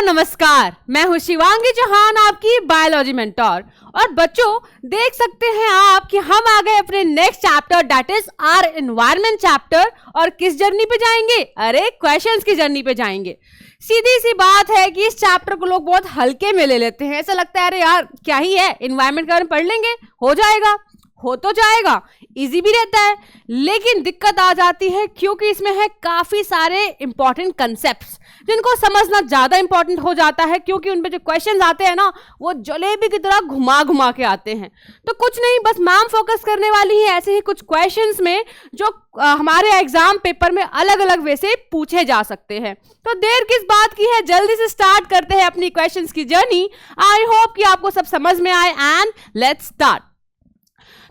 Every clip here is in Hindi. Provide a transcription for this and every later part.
नमस्कार, मैं हूं शिवांगी चौहान, आपकी बायोलॉजी मेंटोर। और बच्चों, देख सकते हैं आप कि हम आ गए अपने next chapter, that is our environment chapter. और किस जर्नी पे जाएंगे? अरे क्वेश्चंस की जर्नी पे जाएंगे। सीधी सी बात है कि इस चैप्टर को लोग बहुत हल्के में ले लेते हैं। ऐसा लगता है अरे यार क्या ही है, एनवायरनमेंट के बारे में पढ़ लेंगे, हो जाएगा, हो तो जाएगा, इजी भी रहता है। लेकिन दिक्कत आ जाती है क्योंकि इसमें है काफी सारे इंपॉर्टेंट कंसेप्ट्स जिनको समझना ज्यादा इंपॉर्टेंट हो जाता है, क्योंकि उनपे जो क्वेश्चंस आते हैं ना वो जलेबी की तरह घुमा घुमा के आते हैं। तो कुछ नहीं, बस मैम फोकस करने वाली है ऐसे ही कुछ क्वेश्चंस में जो हमारे एग्जाम पेपर में अलग अलग वे से पूछे जा सकते हैं। तो देर किस बात की है, जल्दी से स्टार्ट करते हैं अपनी क्वेश्चंस की जर्नी। आई होप कि आपको सब समझ में आए एंड लेट्स स्टार्ट।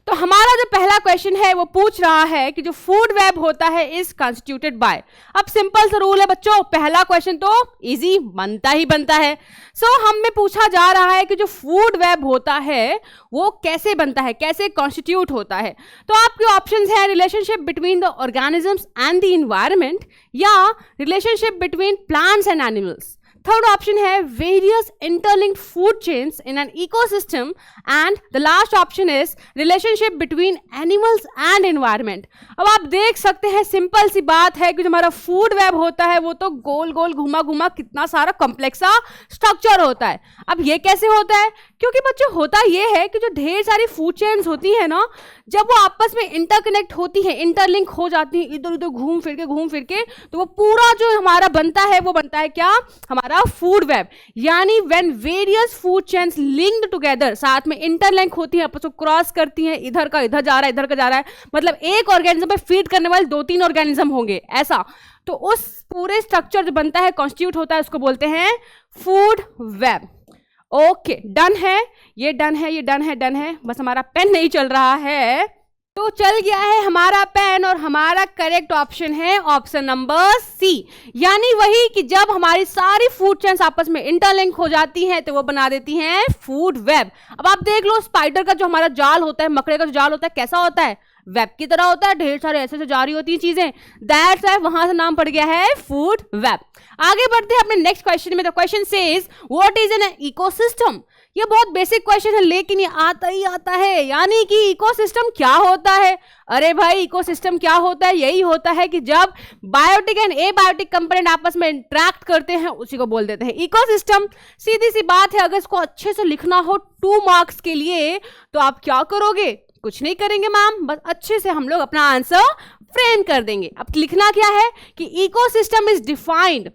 तो हमारा जो पहला क्वेश्चन है वो पूछ रहा है कि जो फूड वेब होता है इज कंस्टिट्यूटेड बाय। अब सिंपल सा रूल है बच्चों, पहला क्वेश्चन तो इजी बनता ही बनता है। सो हमें पूछा जा रहा है कि जो फूड वेब होता है वो कैसे बनता है, कैसे कॉन्स्टिट्यूट होता है। तो आपके ऑप्शंस हैं relationship between the organisms and the environment, या relationship between plants and animals. Third option है various interlinked food chains in an ecosystem, and the last option is relationship between animals and environment. अब आप देख सकते हैं सिंपल सी बात है कि जो हमारा फूड वेब होता है वो तो गोल गोल घुमा घुमा कितना सारा कॉम्प्लेक्स सा स्ट्रक्चर होता है। अब ये कैसे होता है? क्योंकि बच्चों होता ये है कि जो ढेर सारी फूड चेन्स होती है ना, जब वो आपस में इंटरकनेक्ट होती है, इंटरलिंक हो जाती है, इधर उधर घूम फिर के, तो वो पूरा जो हमारा बनता है वो बनता है क्या? हमारा फूड वेब। यानी when various food chains linked together, साथ में इंटरलिंक होती है, आपस में क्रॉस करती हैं, इधर का इधर जा रहा है, इधर का जा रहा है, मतलब एक ऑर्गेनिज्म पे फीड करने वाले 2-3 ऑर्गेनिज्म होंगे ऐसा। तो उस पूरे स्ट्रक्चर जो बनता है, कॉन्स्टिट्यूट होता है, उसको बोलते हैं फूड वेब। ओके, डन है, ये डन है, ये डन है, डन है। बस हमारा पेन नहीं चल रहा है, तो चल गया है हमारा पेन, और हमारा करेक्ट ऑप्शन है ऑप्शन नंबर सी। यानी वही कि जब हमारी सारी फूड चेन्स आपस में इंटरलिंक हो जाती हैं तो वो बना देती हैं फूड वेब। अब आप देख लो, स्पाइडर का जो हमारा जाल होता है, मकड़े का जो जाल होता है, कैसा होता है? वेब की तरह होता है, ढेर सारे ऐसे से जारी होती हैं चीजें, दैट्स व्हाई वहां से नाम पड़ गया है फूड वेब। आगे बढ़ते हैं अपने नेक्स्ट क्वेश्चन में। The question says what is an ecosystem. ये बहुत बेसिक क्वेश्चन है लेकिन ये आता ही आता है। यानी कि इकोसिस्टम क्या होता है? अरे भाई, इकोसिस्टम क्या होता है? यही होता है कि जब बायोटिक एंड एबायोटिक कंपोनेंट आपस में इंटरेक्ट करते हैं उसी को बोल देते हैं इकोसिस्टम। सीधी सी बात है, अगर इसको अच्छे से लिखना हो 2 मार्क्स के लिए तो आप क्या करोगे? कुछ नहीं करेंगे मैम, बस अच्छे से हम लोग अपना आंसर फ्रेम कर देंगे। अब लिखना क्या है कि ecosystem is defined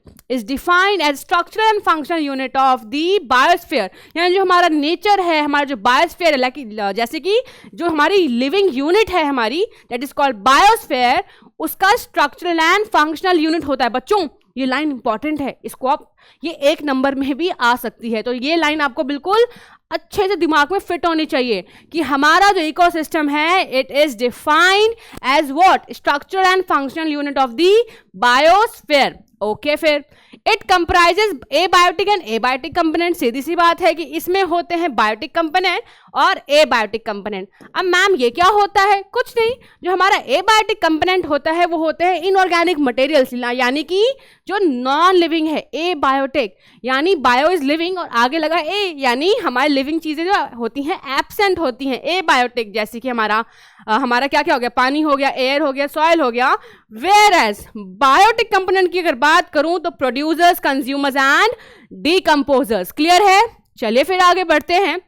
as structural and functional unit of the biosphere. यानी जो हमारा नेचर है, हमारा जो बायोस्फीयर है, जैसे कि जो हमारी लिविंग यूनिट है हमारी, दैट इज कॉल्ड बायोस्फीयर, उसका स्ट्रक्चरल एंड फंक्शनल यूनिट होता है। बच्चों ये लाइन इंपॉर्टेंट है, इसको आप ये 1 नंबर में भी आ सकती है, तो ये लाइन आपको बिल्कुल अच्छे से दिमाग में फिट होनी चाहिए कि हमारा जो इकोसिस्टम है it is defined as what? Structural and functional unit of the biosphere. Okay, फिर it comprises abiotic and abiotic component. सीधी सी बात है कि इसमें होते हैं बायोटिक कंपोनेंट और एबायोटिक कंपोनेंट। अब मैम ये क्या होता है? कुछ नहीं, जो हमारा एबायोटिक कंपोनेंट होता है वो होते हैं इनऑर्गेनिक मटेरियल्स, यानी कि जो नॉन लिविंग है। एबायोटिक यानी बायो इज लिविंग और आगे लगा ए, यानी हमारी लिविंग चीजें जो होती हैं एब्सेंट होती हैं। एबायोटिक जैसे कि हमारा क्या क्या हो गया? पानी हो गया, एयर हो गया, सॉइल हो गया। वेयर एज बायोटिक कंपोनेंट की अगर बात करूं तो producers, consumers and decomposers. Clear है? चलिए फिर आगे बढ़ते हैं।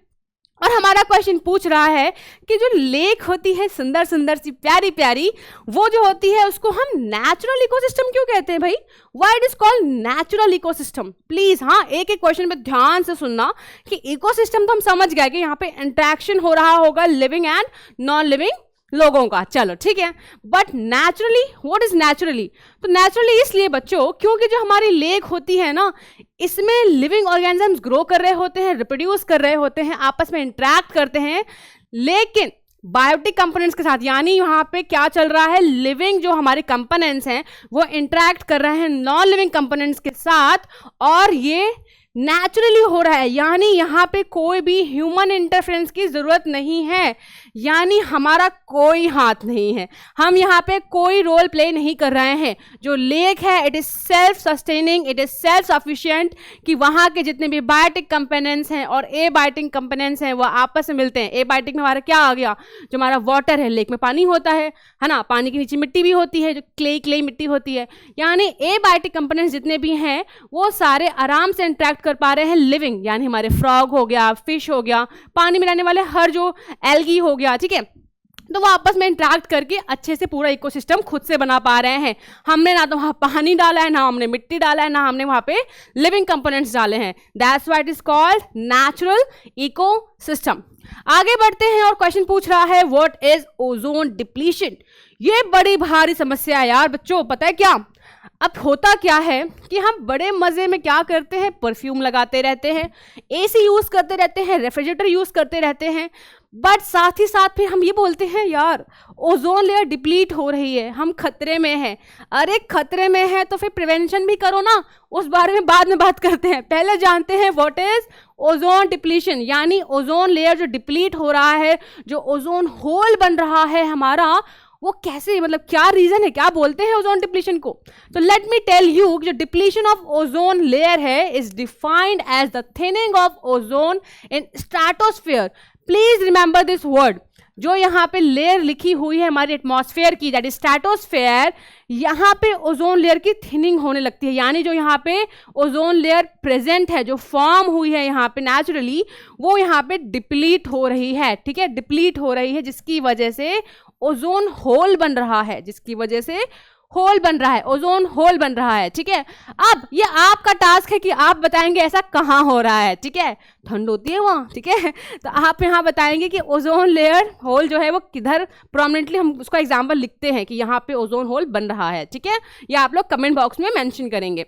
और हमारा क्वेश्चन पूछ रहा है कि जो लेक होती है सुंदर सुंदर सी प्यारी प्यारी, वो जो होती है उसको हम नेचुरल इकोसिस्टम क्यों कहते हैं भाई? Why it is called natural ecosystem? Please हाँ, एक एक क्वेश्चन पे ध्यान से सुनना कि इकोसिस्टम तो हम समझ गए कि यहाँ पे इंटरेक्शन हो रहा होगा लिविंग एंड नॉन लिविंग लोगों का, चलो ठीक है। But naturally, what is naturally? तो नेचुरली इसलिए बच्चों क्योंकि जो हमारी लेक होती है ना, इसमें लिविंग ऑर्गेनिजम्स ग्रो कर रहे होते हैं, रिप्रोड्यूस कर रहे होते हैं, आपस में इंटरेक्ट करते हैं, लेकिन बायोटिक कंपोनेंट्स के साथ। यानी यहाँ पे क्या चल रहा है? लिविंग जो हमारे कंपोनेंट्स हैं वो इंटरेक्ट कर रहे हैं नॉन लिविंग कंपोनेंट्स के साथ, और ये नेचुरली हो रहा है, यानी यहाँ पे कोई भी ह्यूमन इंटरफेरेंस की जरूरत नहीं है, यानी हमारा कोई हाथ नहीं है, हम यहाँ पे कोई रोल प्ले नहीं कर रहे हैं। जो लेक है it is self sustaining, it is self sufficient, कि वहाँ के जितने भी बायोटिक कंपोनेंट्स हैं और एबायोटिक कंपोनेंट्स हैं वो आपस में मिलते हैं। एबायोटिक में हमारा क्या आ गया, जो हमारा वाटर है, लेक में पानी होता है ना, पानी के नीचे मिट्टी भी होती है जो क्ले मिट्टी होती है, यानी एबायोटिक कंपोनेंट्स जितने भी हैं वो सारे आराम से इंटरेक्ट कर पा रहे हैं लिविंग, यानी हमारे फ्रॉग हो गया, फिश हो गया, पानी में रहने वाले हर जो एल्गी हो गया, ठीक है, तो वो आपस में इंटरेक्ट करके अच्छे से पूरा इकोसिस्टम खुद से बना पा रहे हैं। हमने ना तो वहाँ पानी डाला है, ना हमने मिट्टी डाला है, ना हमने वहाँ पे लिविंग कंपोनेंट्स डाले हैं। That's why it is called natural ecosystem. आगे बढ़ते हैं और क्वेश्चन पूछ रहा है व्हाट इज ओजोन डिप्लीशन। ये बड़ी भारी समस्या है यार बच्चों, पता है क्या। अब होता क्या है कि हम बड़े मजे में क्या करते हैं, परफ्यूम लगाते रहते हैं, एसी यूज करते रहते हैं, रेफ्रिजरेटर यूज करते रहते हैं, बट साथ ही साथ फिर हम ये बोलते हैं यार ओजोन लेयर डिप्लीट हो रही है, हम खतरे में हैं। अरे खतरे में है तो फिर प्रिवेंशन भी करो ना, उस बारे में बाद में बात करते हैं। पहले जानते हैं व्हाट इज ओजोन डिप्लीशन, यानी ओजोन लेयर जो डिप्लीट हो रहा है, जो ओजोन होल बन रहा है हमारा, वो कैसे, मतलब क्या रीजन है, क्या बोलते हैं ओजोन डिप्लीशन को। तो लेट मी टेल यू, जो डिप्लीशन ऑफ ओजोन लेयर है is defined as the thinning of ozone in stratosphere. Please remember this word, जो यहाँ पे लेयर लिखी हुई है हमारी एटमॉस्फेयर की, दैट इज स्ट्रेटोस्फेयर, यहाँ पे ओजोन लेयर की थिनिंग होने लगती है, यानी जो यहाँ पे ओजोन लेयर प्रेजेंट है, जो फॉर्म हुई है यहाँ पे नेचुरली, वो यहाँ पे डिप्लीट हो रही है, ठीक है, डिप्लीट हो रही है, जिसकी वजह से ओजोन होल बन रहा है, जिसकी वजह से होल बन रहा है, ओजोन होल बन रहा है, ठीक है। अब ये आपका टास्क है कि आप बताएंगे ऐसा कहाँ हो रहा है, ठीक है, ठंड होती है वहाँ, ठीक है, तो आप यहाँ बताएंगे कि ओजोन लेयर होल जो है वो किधर प्रोमिनेंटली, हम उसका एग्जाम्पल लिखते हैं कि यहाँ पे ओजोन होल बन रहा है, ठीक है, या आप लोग कमेंट बॉक्स में मेंशन करेंगे।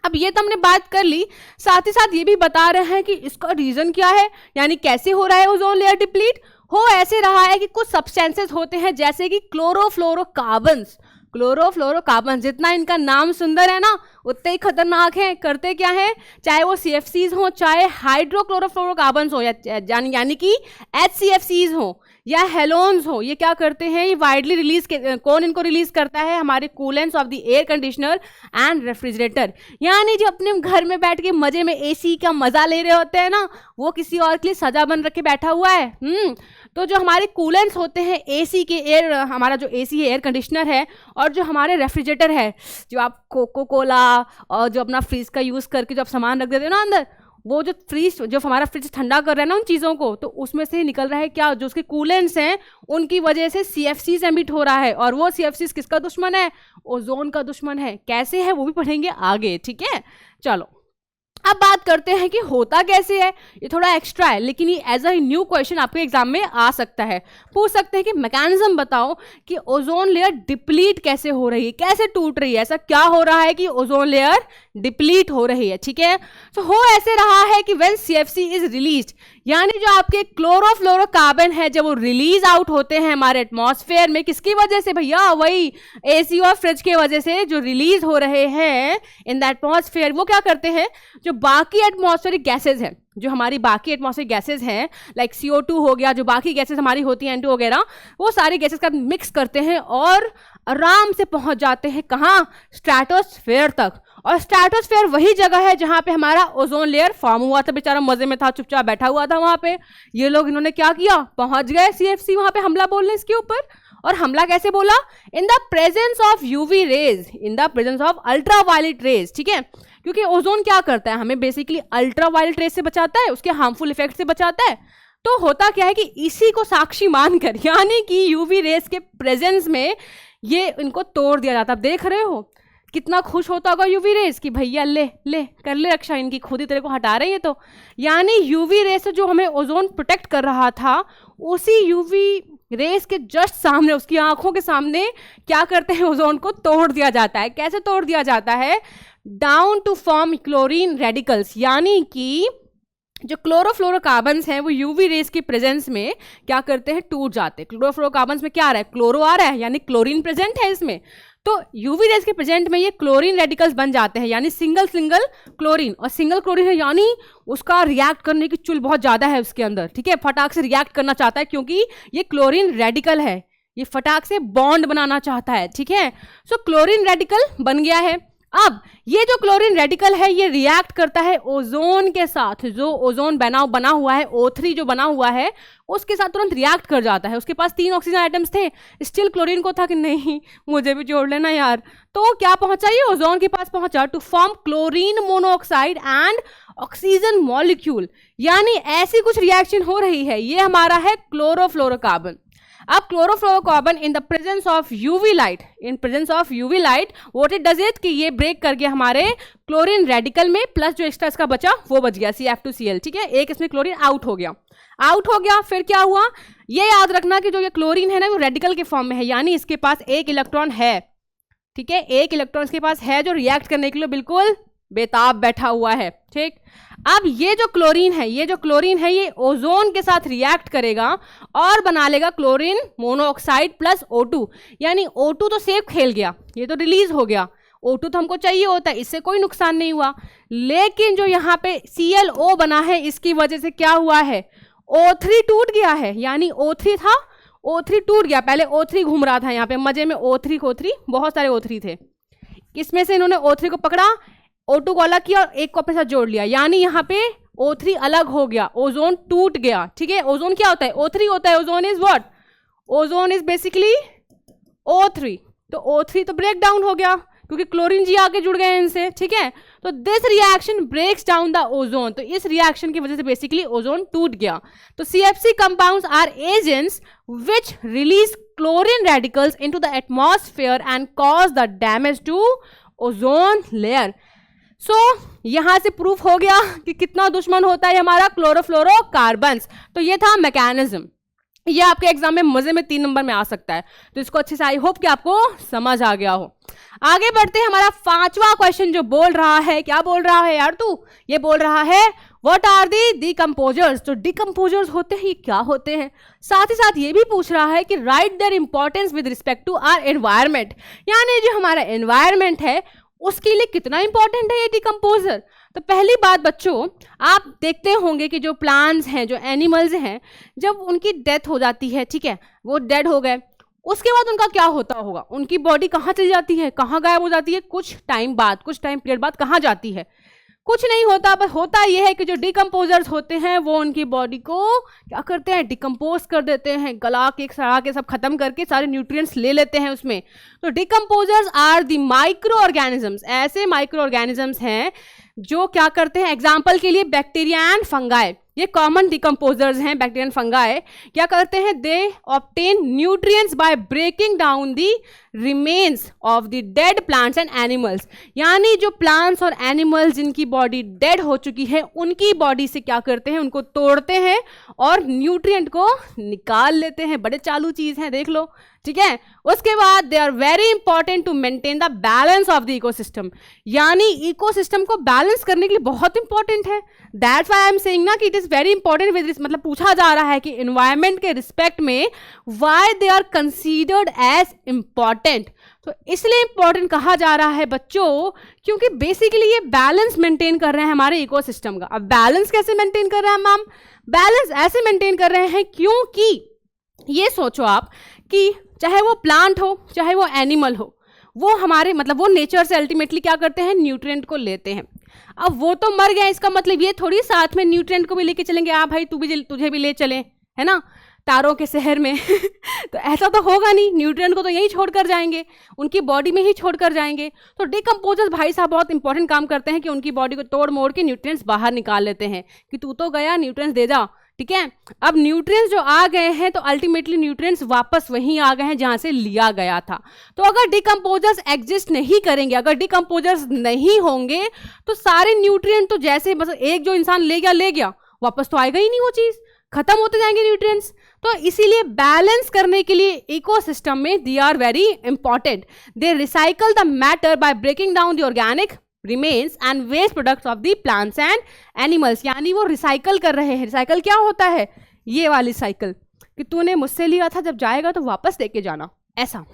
अब ये तो हमने बात कर ली, साथ ही साथ ये भी बता रहे हैं कि इसका रीजन क्या है, यानी कैसे हो रहा है ओजोन लेयर डिप्लीट। हो ऐसे रहा है कि कुछ सब्सटेंसेस होते हैं जैसे कि क्लोरोफ्लोरोकार्बन्स। क्लोरोफ्लोरोकार्बन, जितना इनका नाम सुंदर है ना उतने ही खतरनाक है। करते क्या है, चाहे वो CFCs हो, चाहे हाइड्रोक्लोरोफ्लोरोकार्बन्स हो, यानी कि HCFCs हो या हेलोन्स हो, ये क्या करते हैं, ये वाइडली रिलीज, कौन इनको रिलीज करता है, हमारे coolants of the air conditioner and refrigerator. यानी जो अपने घर में बैठ के मजे में AC का मजा ले रहे होते हैं ना, वो किसी और के लिए सजा बन रख के बैठा हुआ है। तो जो हमारे कूलेंट्स होते हैं, AC के एयर, हमारा जो AC है एयर कंडीशनर है, और जो हमारे रेफ्रिजरेटर है, जो आप कोको कोला और जो अपना फ्रिज का यूज करके जो आप सामान रख देते हो ना अंदर, वो जो फ्रिज, जो हमारा फ्रिज ठंडा कर रहा है ना उन चीज़ों को, तो उसमें से निकल रहा है क्या, जो उसके कूलेंट्स हैं उनकी वजह से CFCs एमिट हो रहा है, और वो CFCs किसका दुश्मन है, ओजोन का दुश्मन है। कैसे है वो भी पढ़ेंगे आगे, ठीक है। चलो अब बात करते हैं कि होता कैसे है। ये थोड़ा एक्स्ट्रा है, लेकिन ये एज अ न्यू क्वेश्चन आपके एग्जाम में आ सकता है। पूछ सकते हैं कि मैकेनिज्म बताओ कि ओजोन लेयर डिप्लीट कैसे हो रही है, कैसे टूट रही है, ऐसा क्या हो रहा है कि ओजोन लेयर डिप्लीट हो रही है, ठीक है। तो हो ऐसे रहा है कि व्हेन CFC इज रिलीज्ड, यानी जो आपके क्लोरोफ्लोरोकार्बन है जब वो रिलीज आउट होते हैं हमारे एटमॉस्फेयर में, किसकी वजह से भैया, वही AC और फ्रिज की वजह से जो रिलीज हो रहे हैं इन द एटमॉस्फेयर, वो क्या करते हैं, जो बाकी एटमॉस्फेरिक गैसेज हैं, जो हमारी बाकी एटमॉस्फेरिक गैसेज हैं लाइक CO2 हो गया, जो बाकी गैसेज हमारी होती हैं N2 वगैरह, वो सारी गैसेज का मिक्स करते हैं और आराम से पहुंच जाते हैं कहाँ, स्ट्रेटोस्फेयर तक। और स्ट्रेटोस्फेयर वही जगह है जहाँ पे हमारा ओजोन लेयर फॉर्म हुआ था, बेचारा मजे में था, चुपचाप बैठा हुआ था वहाँ पे। ये लोग इन्होंने क्या किया, पहुंच गए CFC वहाँ पे हमला बोलने इसके ऊपर। और हमला कैसे बोला, in the presence of UV rays, in the presence of ultraviolet rays, ठीक है, क्योंकि ओजोन क्या करता है, हमें बेसिकली अल्ट्रावायलेट रेज से बचाता है, उसके हार्मफुल इफेक्ट से बचाता है। तो होता क्या है कि इसी को साक्षी मानकर, यानी कि UV रेज के प्रेजेंस में ये इनको तोड़ दिया जाता है। देख रहे हो कितना खुश होता होगा UV रेस कि भैया ले ले कर ले रक्षा, इनकी खुद ही तेरे को हटा रही है। तो यानी UV रेस जो हमें ओजोन प्रोटेक्ट कर रहा था, उसी UV रेस के जस्ट सामने, उसकी आंखों के सामने क्या करते हैं, ओजोन को तोड़ दिया जाता है। कैसे तोड़ दिया जाता है, down to form chlorine radicals, यानी कि जो क्लोरोफ्लोरोकार्बन्स हैं वो UV रेस की प्रेजेंस में क्या करते हैं, टूट जाते हैं। क्लोरोफ्लोरोकार्बन्स में क्या आ रहा है, क्लोरो आ रहा है, यानी क्लोरीन प्रेजेंट है इसमें, तो यूवी रेज के प्रेजेंट में ये क्लोरीन रेडिकल्स बन जाते हैं, यानी सिंगल सिंगल क्लोरीन, और सिंगल क्लोरीन है यानी उसका रिएक्ट करने की चुल बहुत ज्यादा है उसके अंदर, ठीक है, फटाक से रिएक्ट करना चाहता है क्योंकि ये क्लोरीन रेडिकल है, ये फटाक से बॉन्ड बनाना चाहता है, ठीक है। सो क्लोरीन रेडिकल बन गया है। अब ये जो क्लोरीन रेडिकल है ये रिएक्ट करता है ओजोन के साथ, जो ओजोन बना हुआ है O3 जो बना हुआ है उसके साथ तुरंत रिएक्ट कर जाता है। उसके पास 3 ऑक्सीजन आइटम्स थे, स्टिल क्लोरीन को था कि नहीं मुझे भी जोड़ लेना यार, तो क्या पहुंचा ये ओजोन के पास पहुंचा to form chlorine monoxide and oxygen molecule, यानी ऐसी कुछ रिएक्शन हो रही है। ये हमारा है क्लोरोफ्लोरोकार्बन। अब chlorofluorocarbon in the presence of UV light, in presence of UV light what it does it कि ये ब्रेक कर गया हमारे क्लोरीन रेडिकल में, प्लस जो एक्स्ट्रा इसका बचा वो बच गया CF2Cl, ठीक है, एक इसमें क्लोरीन आउट हो गया। फिर क्या हुआ, ये याद रखना कि जो ये क्लोरीन है ना वो रेडिकल के फॉर्म में है, यानी इसके पास एक इलेक्ट्रॉन है, ठीक है, एक इलेक्ट्रॉन इसके पास है जो रिएक्ट करने के लिए बिल्कुल बेताब बैठा हुआ है, ठीक। अब ये जो क्लोरीन है ये ओजोन के साथ रिएक्ट करेगा और बना लेगा क्लोरीन मोनोऑक्साइड प्लस O2, यानी O2 तो सेफ खेल गया, ये तो रिलीज हो गया, O2 तो हमको चाहिए होता है, इससे कोई नुकसान नहीं हुआ। लेकिन जो यहाँ पे ClO बना है इसकी वजह से क्या हुआ है, O3 टूट गया है, यानी O3 था, O3 टूट गया। पहले O3 घूम रहा था यहाँ पे मजे में, O3 बहुत सारे O3 थे, इसमें से इन्होंने O3 को पकड़ा, O2 को अलग किया और एक को अपने साथ जोड़ लिया, यानी यहाँ पे O3 अलग हो गया, ओजोन टूट गया, ठीक है। ओजोन क्या होता है, O3 होता है, ozone is what, ozone is basically O3, तो O3 तो ब्रेक डाउन हो गया क्योंकि क्लोरीन जी आके जुड़ गए इनसे, ठीक है। तो this reaction breaks down the ozone, तो इस रिएक्शन की वजह से बेसिकली ओजोन टूट गया। तो CFC compounds are agents which release chlorine radicals into the atmosphere and cause the damage to ozone layer. So यहां से प्रूफ हो गया कि कितना दुश्मन होता है हमारा क्लोरोफ्लोरोकार्बन्स। तो ये था मैकेनिज्म, ये आपके एग्जाम में मजे में 3 नंबर में आ सकता है, तो इसको अच्छे से आई होप कि आपको समझ आ गया हो। आगे बढ़ते हैं, हमारा 5वां क्वेश्चन जो बोल रहा है, क्या बोल रहा है यार तू, ये बोल रहा है व्हाट आर दी डिकम्पोजर्स। तो डिकम्पोजर्स होते हैं, ये क्या होते हैं, साथ ही साथ ये भी पूछ रहा है कि write their importance with respect to our environment, यानी जो हमारा एनवायरमेंट है उसके लिए कितना इंपॉर्टेंट है ये डिकम्पोजर। तो पहली बात बच्चों, आप देखते होंगे कि जो प्लांट्स हैं, जो एनिमल्स हैं, जब उनकी डेथ हो जाती है, ठीक है, वो डेड हो गए, उसके बाद उनका क्या होता होगा, उनकी बॉडी कहाँ चली जाती है, कहाँ गायब हो जाती है, कुछ टाइम पीरियड बाद कहाँ जाती है, कुछ नहीं होता, पर होता यह है कि जो डिकम्पोजर्स होते हैं वो उनकी बॉडी को क्या करते हैं, डिकम्पोज कर देते हैं, गला के सड़ा के सब खत्म करके सारे न्यूट्रिएंट्स ले लेते हैं उसमें। तो decomposers are the micro organisms, ऐसे माइक्रो ऑर्गेनिजम्स हैं जो क्या करते हैं, एग्जाम्पल के लिए बैक्टीरिया एंड फंगाई, ये कॉमन डिकम्पोजर्स हैं, बैक्टीरिया एंड फंगाई क्या करते हैं, they obtain nutrients by breaking down the remains of the dead plants and animals, यानी जो प्लांट्स और एनिमल्स जिनकी बॉडी डेड हो चुकी है उनकी बॉडी से क्या करते हैं, उनको तोड़ते हैं और न्यूट्रिएंट को निकाल लेते हैं। बड़े चालू चीज है, देख लो, ठीक है। उसके बाद they are very important to maintain the balance of the ecosystem, यानी इकोसिस्टम को बैलेंस करने के लिए बहुत इंपॉर्टेंट है। That's why I am saying ना कि it is very important with this, मतलब पूछा जा रहा है कि एनवायरमेंट के रिस्पेक्ट में why they are considered as important. तो इसलिए इंपॉर्टेंट कहा जा रहा है बच्चों क्योंकि बेसिकली ये बैलेंस मेंटेन कर रहे हैं हमारे इकोसिस्टम का। अब बैलेंस कैसे मेंटेन कर रहे हैं मैम, बैलेंस ऐसे मेंटेन कर रहे हैं क्योंकि ये सोचो आप कि चाहे वो प्लांट हो चाहे वो एनिमल हो, वो हमारे मतलब वो नेचर से अल्टीमेटली क्या करते हैं, न्यूट्रिएंट को लेते हैं। अब वो तो मर गया, इसका मतलब ये थोड़ी साथ में न्यूट्रिएंट को भी लेके चलेंगे, भाई तुझे भी ले चले, है ना, तारों के शहर में तो ऐसा तो होगा नहीं, न्यूट्रिएंट को तो यहीं छोड़कर जाएंगे, उनकी बॉडी में ही छोड़कर जाएंगे। तो डिकम्पोजर्स भाई साहब बहुत इंपॉर्टेंट काम करते हैं कि उनकी बॉडी को तोड़ मोड़ के न्यूट्रिएंट्स बाहर निकाल लेते हैं कि तू तो गया, न्यूट्रिएंट्स दे जा, ठीक है। अब न्यूट्रिएंट्स जो आ गए हैं तो अल्टीमेटली न्यूट्रिएंट्स वापस वहीं आ गए हैं जहां से लिया गया था। तो अगर डिकम्पोजर्स एग्जिस्ट नहीं करेंगे, अगर डिकम्पोजर्स नहीं होंगे तो सारे न्यूट्रिएंट तो जैसे बस एक जो इंसान ले गया वापस तो आएगा ही नहीं, वो चीज खत्म होते जाएंगे न्यूट्रिएंट्स। तो इसीलिए बैलेंस करने के लिए इकोसिस्टम में they are very important. They recycle the matter by breaking down the organic remains and waste products of the plants and animals, यानी वो रिसाइकल कर रहे हैं। रिसाइकल क्या होता है, ये वाली साइकिल कि तूने मुझसे लिया था, जब जाएगा तो वापस देके जाना, ऐसा।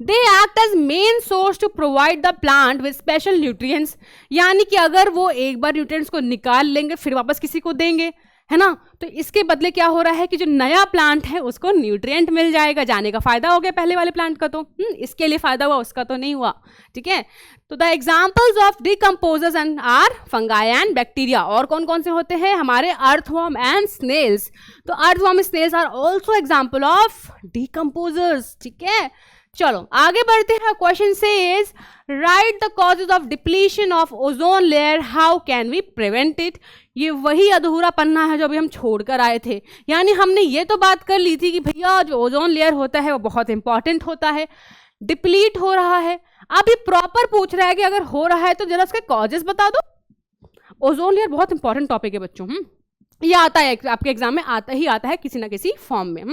They act as main source to provide the plant with special nutrients, यानी कि अगर वो एक बार न्यूट्रिएंट्स को निकाल लेंगे फिर वापस किसी को देंगे, है ना, तो इसके बदले क्या हो रहा है कि जो नया प्लांट है उसको न्यूट्रिएंट मिल जाएगा, जाने का फायदा हो गया पहले वाले प्लांट का, तो इसके लिए फायदा हुआ, उसका तो नहीं हुआ, ठीक है। तो the examples of decomposers and are fungi and bacteria, और कौन कौन से होते हैं, हमारे अर्थवर्म एंड स्नेल्स। तो earthworm snails are also example of decomposers, ठीक है। चलो आगे बढ़ते हैं। Question says write the causes of depletion of ozone layer, how can we prevent it. ये वही अधूरा पन्ना है जो अभी हम छोड़कर आए थे, यानी हमने ये तो बात कर ली थी कि भैया जो ओजोन लेयर होता है वो बहुत इंपॉर्टेंट होता है, डिप्लीट हो रहा है। अब ये प्रॉपर पूछ रहा है कि अगर हो रहा है तो जरा उसके कॉजेज बता दो। ओजोन लेयर बहुत इंपॉर्टेंट टॉपिक है बच्चों, ये आता है आपके एग्जाम में, आता ही आता है किसी ना किसी फॉर्म में।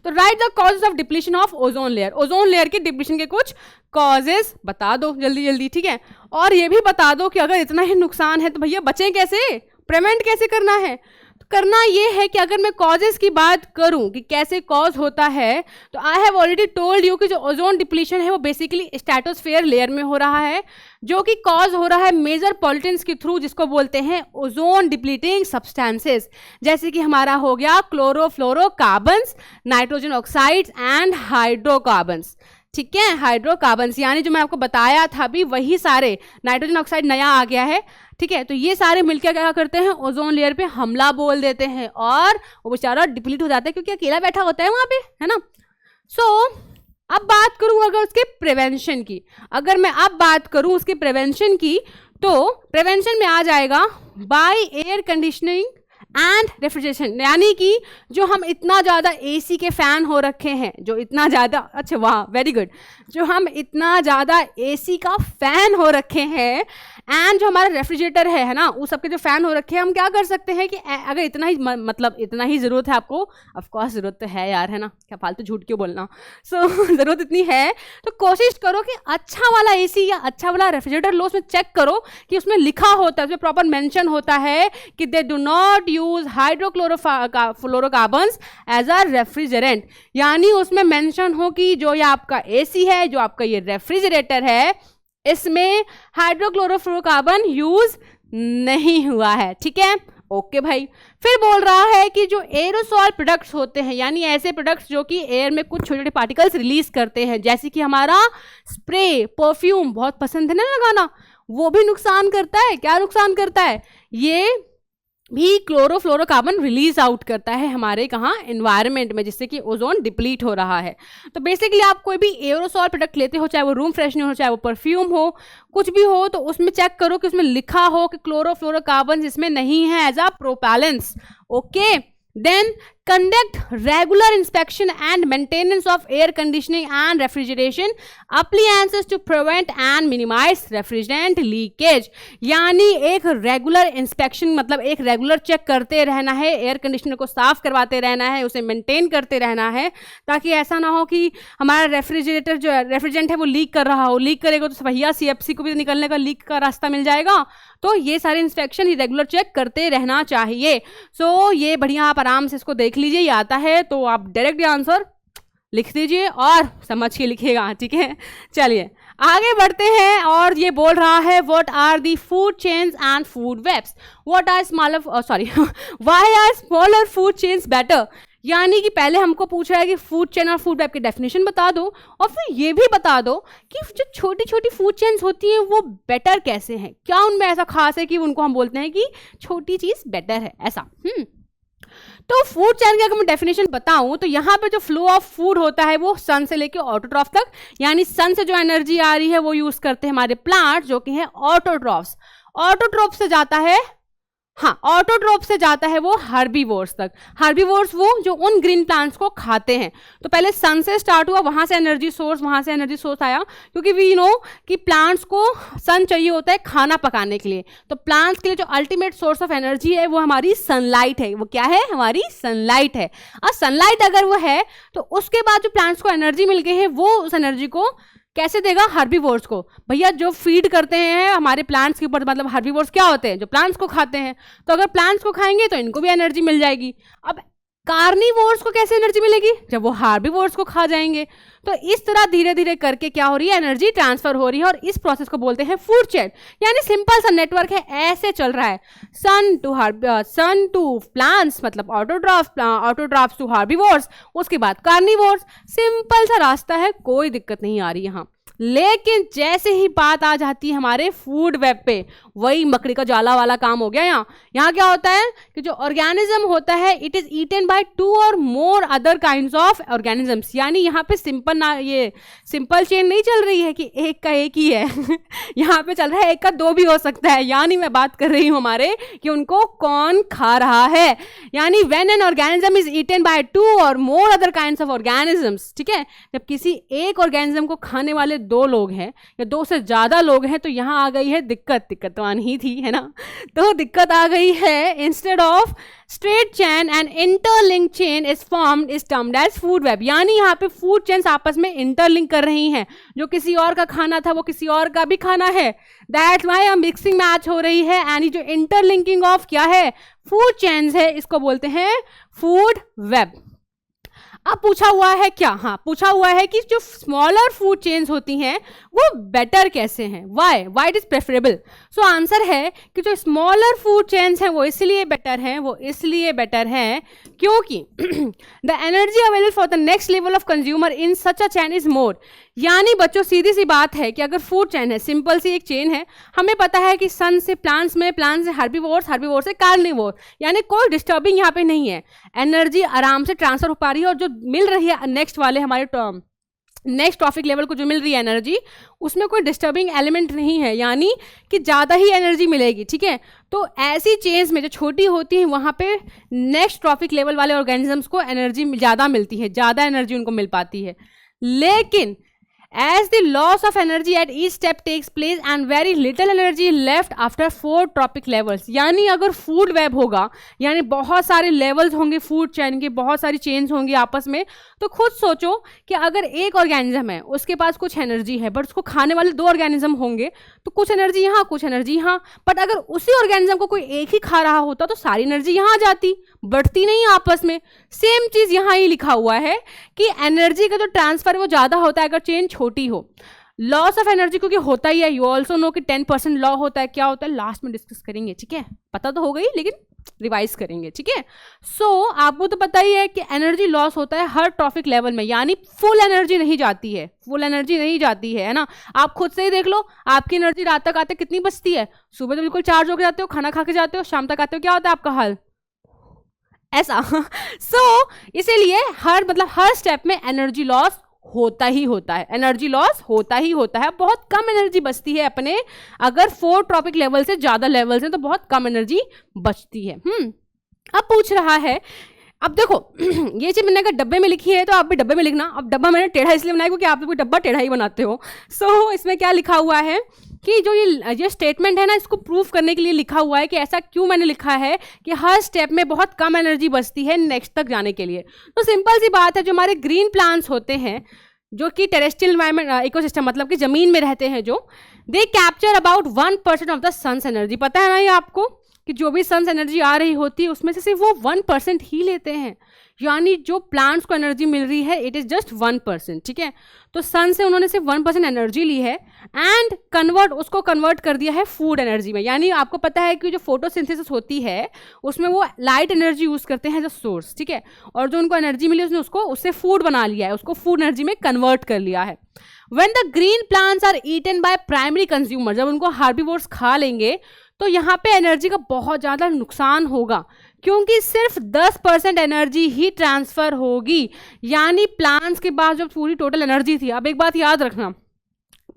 तो right the causes of depletion of ozone layer, ozone layer की डिप्लीशन के कुछ कॉजेज बता दो जल्दी जल्दी, ठीक है। और ये भी बता दो कि अगर इतना ही नुकसान है तो भैया बचें कैसे, प्रिवेंट कैसे करना है। तो करना ये है कि अगर मैं कॉजेज की बात करूं कि कैसे कॉज होता है, तो I have already told you कि जो ओजोन डिप्लीशन है वो बेसिकली स्ट्रेटोस्फेयर लेयर में हो रहा है, जो कि कॉज हो रहा है मेजर पॉल्यूटेंट्स के थ्रू, जिसको बोलते हैं ओजोन डिप्लीटिंग सब्सटेंसेस, जैसे कि हमारा हो गया chlorofluorocarbons, nitrogen oxides and hydrocarbons, ठीक है। हाइड्रोकार्बन्स यानी जो मैं आपको बताया था अभी वही सारे, नाइट्रोजन ऑक्साइड नया आ गया है, ठीक है। तो ये सारे मिलकर क्या करते हैं, ओजोन लेयर पे हमला बोल देते हैं और वो बेचारा डिप्लीट हो जाता है क्योंकि अकेला बैठा होता है वहां पे, है ना। सो अब बात करूं अगर उसके प्रिवेंशन की, अगर मैं अब बात करूं उसके प्रिवेंशन की, तो प्रिवेंशन में आ जाएगा by air conditioning and refrigeration, यानी कि जो हम इतना ज़्यादा एसी के फ़ैन हो रखे हैं, जो इतना ज़्यादा, अच्छा वाह वेरी गुड, जो हम इतना ज़्यादा एसी का फ़ैन हो रखे हैं एंड जो हमारा रेफ्रिजरेटर है ना, उस सबके जो फ़ैन हो रखे हैं, हम क्या कर सकते हैं कि अगर इतना ही मतलब इतना ही ज़रूरत है आपको, ऑफकोर्स ज़रूरत तो है यार, है ना, क्या फालतू झूठ क्यों बोलना। सो ज़रूरत इतनी है तो कोशिश करो कि अच्छा वाला एसी या अच्छा वाला रेफ्रिजरेटर लो, उसमें चेक करो कि उसमें लिखा होता है, उसमें प्रॉपर मेंशन होता है कि they do not use hydrochlorofluorocarbons as a refrigerant, यानी उसमें मेंशन हो कि जो ये आपका एसी है, जो आपका ये रेफ्रिजरेटर है, इसमें हाइड्रोक्लोरोफ्लोरोकार्बन यूज नहीं हुआ है, ठीक है। ओके भाई, फिर बोल रहा है कि जो एरोसॉल प्रोडक्ट्स होते हैं, यानी ऐसे प्रोडक्ट्स जो कि एयर में कुछ छोटे छोटे पार्टिकल्स रिलीज करते हैं, जैसे कि हमारा स्प्रे, परफ्यूम बहुत पसंद है ना लगाना, वो भी नुकसान करता है। क्या नुकसान करता है, ये भी क्लोरोफ्लोरोकार्बन रिलीज आउट करता है हमारे कहाँ, एनवायरनमेंट में, जिससे कि ओजोन डिप्लीट हो रहा है। तो बेसिकली आप कोई भी एरोसॉल प्रोडक्ट लेते हो, चाहे वो रूम फ्रेशनर हो, चाहे वो परफ्यूम हो, कुछ भी हो, तो उसमें चेक करो कि उसमें लिखा हो कि क्लोरोफ्लोरोकार्बन इसमें नहीं है as a propellants, okay. Then conduct regular inspection and maintenance of air conditioning and refrigeration appliances to prevent and minimize refrigerant leakage, यानी एक रेगुलर इंस्पेक्शन मतलब एक रेगुलर चेक करते रहना है, एयर कंडीशनर को साफ करवाते रहना है, उसे मेंटेन करते रहना है, ताकि ऐसा ना हो कि हमारा रेफ्रिजरेटर जो रेफ्रिजरेंट है वो लीक कर रहा हो, लीक करेगा तो भैया सीएफसी को भी निकलने का लीक का रास्ता मिल जाएगा। तो ये सारे इंस्पेक्शन ही रेगुलर चेक करते रहना चाहिए। सो ये बढ़िया आप आराम से इसको देख लीजिए, ये आता है तो आप डायरेक्ट आंसर लिख दीजिए और समझ के लिखिएगा, ठीक है। चलिए आगे बढ़ते हैं और ये बोल रहा है what are the food chains and food webs, what are smaller sorry why are smaller food chains better, यानी कि पहले हमको पूछ रहा है कि फूड चेन और फूड वेब की डेफिनेशन बता दो और फिर ये भी बता दो कि जो छोटी छोटी फूड चेन्स होती हैं वो बेटर कैसे हैं, क्या उनमें ऐसा खास है कि उनको हम बोलते हैं कि छोटी चीज़ बेटर है ऐसा। तो फूड चेन की अगर मैं डेफिनेशन बताऊं तो यहाँ पे जो फ्लो ऑफ फूड होता है वो सन से लेके ऑटोट्रॉफ तक, यानी सन से जो एनर्जी आ रही है वो यूज करते हैं हमारे प्लांट जो कि है ऑटोट्रॉफ्स, ऑटोट्रॉफ से जाता है, हाँ ऑटोट्रॉफ से जाता है वो हर्बीवोर्स तक, हर्बीवोर्स वो जो उन ग्रीन प्लांट्स को खाते हैं। तो पहले सन से स्टार्ट हुआ, वहां से एनर्जी सोर्स आया, क्योंकि वी नो कि प्लांट्स को सन चाहिए होता है खाना पकाने के लिए, तो प्लांट्स के लिए जो अल्टीमेट सोर्स ऑफ एनर्जी है वो हमारी सनलाइट है, वो क्या है, हमारी सनलाइट है। और सनलाइट अगर वो है तो उसके बाद जो प्लांट्स को एनर्जी मिल गई है वो उस एनर्जी को कैसे देगा, हर्बीवोर्स को। भैया जो फीड करते हैं हमारे प्लांट्स के ऊपर, मतलब हर्बीवोर्स क्या होते हैं, जो प्लांट्स को खाते हैं, तो अगर प्लांट्स को खाएंगे तो इनको भी एनर्जी मिल जाएगी। अब कार्निवोर्स को कैसे एनर्जी मिलेगी? जब वो हार्बिवोर्स को खा जाएंगे। तो इस तरह धीरे धीरे करके क्या हो रही है, एनर्जी ट्रांसफर हो रही है, और इस प्रोसेस को बोलते हैं फूड चेन। यानी सिंपल सा नेटवर्क है, ऐसे चल रहा है। सन टू प्लांट्स मतलब ऑटोट्रॉफ्स टू हार्बिवोर्स, उसके बाद कार्निवोर्स। सिंपल सा रास्ता है, कोई दिक्कत नहीं आ रही यहाँ। लेकिन जैसे ही बात आ जाती है हमारे फूड वेब पे, वही मकड़ी का जाला वाला काम हो गया। यहाँ क्या होता है कि जो ऑर्गेनिज्म होता है it is eaten by 2 or more other kinds of organisms. यानी यहाँ पे सिंपल चेन नहीं चल रही है कि एक का एक ही है यहाँ पे चल रहा है एक का 2 भी हो सकता है। यानी मैं बात कर रही हूँ हमारे कि उनको कौन खा रहा है। यानी when an organism is eaten by 2 or more other kinds of organisms, ठीक है, जब किसी एक ऑर्गेनिज्म को खाने वाले 2 लोग हैं या 2 से ज्यादा लोग हैं, तो यहाँ आ गई है दिक्कत तो आनी ही थी, है ना। तो दिक्कत आ गई है, instead of straight chain and interlink chain is formed is termed as food web. यानी यहाँ पे फूड चेन्स आपस में इंटरलिंक कर रही हैं, जो किसी और का खाना था वो किसी और का भी खाना है। दैट्स व्हाई मिक्सिंग मैच हो रही है। यानी जो इंटरलिंकिंग ऑफ क्या है, फूड चेन्स है, इसको बोलते हैं फूड वेब। अब पूछा हुआ है क्या, हाँ पूछा हुआ है कि जो स्मॉलर फूड चेन्स होती हैं वो बेटर कैसे हैं, why it is preferable. So answer है कि जो स्मॉलर फूड चेन्स हैं वो इसलिए बेटर हैं क्योंकि the energy available for the next level of consumer in such a chain is more. यानी बच्चों सीधी सी बात है कि अगर फूड चेन है, सिंपल सी एक चेन है, हमें पता है कि सन से प्लांट्स में, प्लांट्स से हार्बिवोर्स, हार्बिवोर से कार्निवोर, यानी कोई डिस्टर्बिंग यहाँ पे नहीं है, एनर्जी आराम से ट्रांसफर हो पा रही है। और जो मिल रही है नेक्स्ट वाले हमारे नेक्स्ट ट्रॉफिक लेवल को जो मिल रही है एनर्जी, उसमें कोई डिस्टर्बिंग एलिमेंट नहीं है, यानी कि ज़्यादा ही एनर्जी मिलेगी, ठीक है। तो ऐसी चेन्स में जो छोटी होती हैं वहाँ पे नेक्स्ट ट्रॉफिक लेवल वाले ऑर्गेनिजम्स को एनर्जी ज़्यादा मिलती है, ज़्यादा एनर्जी उनको मिल पाती है। लेकिन as the loss of energy at each step takes place and very little energy left after 4 trophic levels। यानी अगर फूड वेब होगा, यानी बहुत सारे लेवल्स होंगे फूड चेन के, बहुत सारी चेन्स होंगी आपस में, तो खुद सोचो कि अगर एक ऑर्गेनिज्म है उसके पास कुछ एनर्जी है, बट उसको खाने वाले 2 ऑर्गेनिज्म होंगे, तो कुछ एनर्जी यहाँ कुछ एनर्जी यहाँ। बट अगर उसी ऑर्गेनिज्म को कोई एक ही खा रहा होता तो सारी एनर्जी यहाँ आ जाती, बढ़ती नहीं आपस में। सेम चीज यहाँ ही लिखा हुआ है कि एनर्जी का जो ट्रांसफर है वो ज्यादा होता है अगर चेन छोटी हो। लॉस ऑफ एनर्जी क्योंकि होता ही है, यू ऑल्सो नो कि 10% लॉ होता है, क्या होता है लास्ट में डिस्कस करेंगे, ठीक है, पता तो हो गई लेकिन रिवाइज करेंगे, ठीक है। सो आपको तो पता ही है कि एनर्जी लॉस होता है हर ट्रॉफिक लेवल में, यानी फुल एनर्जी नहीं जाती है ना। आप खुद से ही देख लो, आपकी एनर्जी रात तक आते कितनी बचती है, सुबह तो बिल्कुल चार्ज होकर जाते हो, खाना खा के जाते हो, शाम तक आते हो, क्या होता है आपका हाल ऐसा। सो इसीलिए हर स्टेप में एनर्जी लॉस होता ही होता है। बहुत कम एनर्जी बचती है अपने, अगर 4 ट्रॉपिक लेवल से ज्यादा लेवल्स हैं तो बहुत कम एनर्जी बचती है। अब पूछ रहा है, अब देखो ये चीज मैंने अगर डब्बे में लिखी है तो आप भी डब्बे में लिखना। अब डब्बा मैंने टेढ़ा इसलिए बनाया क्योंकि आप भी डब्बा टेढ़ा ही बनाते हो। सो इसमें क्या लिखा हुआ है कि जो ये स्टेटमेंट है ना, इसको प्रूफ करने के लिए लिखा हुआ है कि ऐसा क्यों मैंने लिखा है कि हर स्टेप में बहुत कम एनर्जी बचती है नेक्स्ट तक जाने के लिए। तो सिंपल सी बात है, जो हमारे ग्रीन प्लांट्स होते हैं जो कि टेरेस्ट्रियल एनवायरमेंट इकोसिस्टम मतलब कि जमीन में रहते हैं, जो they capture about 1% of the sun's energy. पता है ना ये आपको कि जो भी सन्स एनर्जी आ रही होती है उसमें से सिर्फ वो 1% ही लेते हैं। यानी जो प्लांट्स को एनर्जी मिल रही है इट इज जस्ट 1%, ठीक है। तो सन से उन्होंने सिर्फ 1% एनर्जी ली है एंड उसको कन्वर्ट कर दिया है फूड एनर्जी में। यानी आपको पता है कि जो फोटोसिंथेसिस होती है उसमें वो लाइट एनर्जी यूज करते हैं एज अ सोर्स, ठीक है, और जो उनको एनर्जी मिली उसने उससे फूड बना लिया है, उसको फूड एनर्जी में कन्वर्ट कर लिया है। When the green plants are eaten by primary consumer, जब उनको हार्बिवोर्स खा लेंगे तो यहाँ पे एनर्जी का बहुत ज़्यादा नुकसान होगा क्योंकि सिर्फ 10% एनर्जी ही ट्रांसफर होगी। यानी प्लांट्स के पास जो पूरी टोटल एनर्जी थी, अब एक बात याद रखना,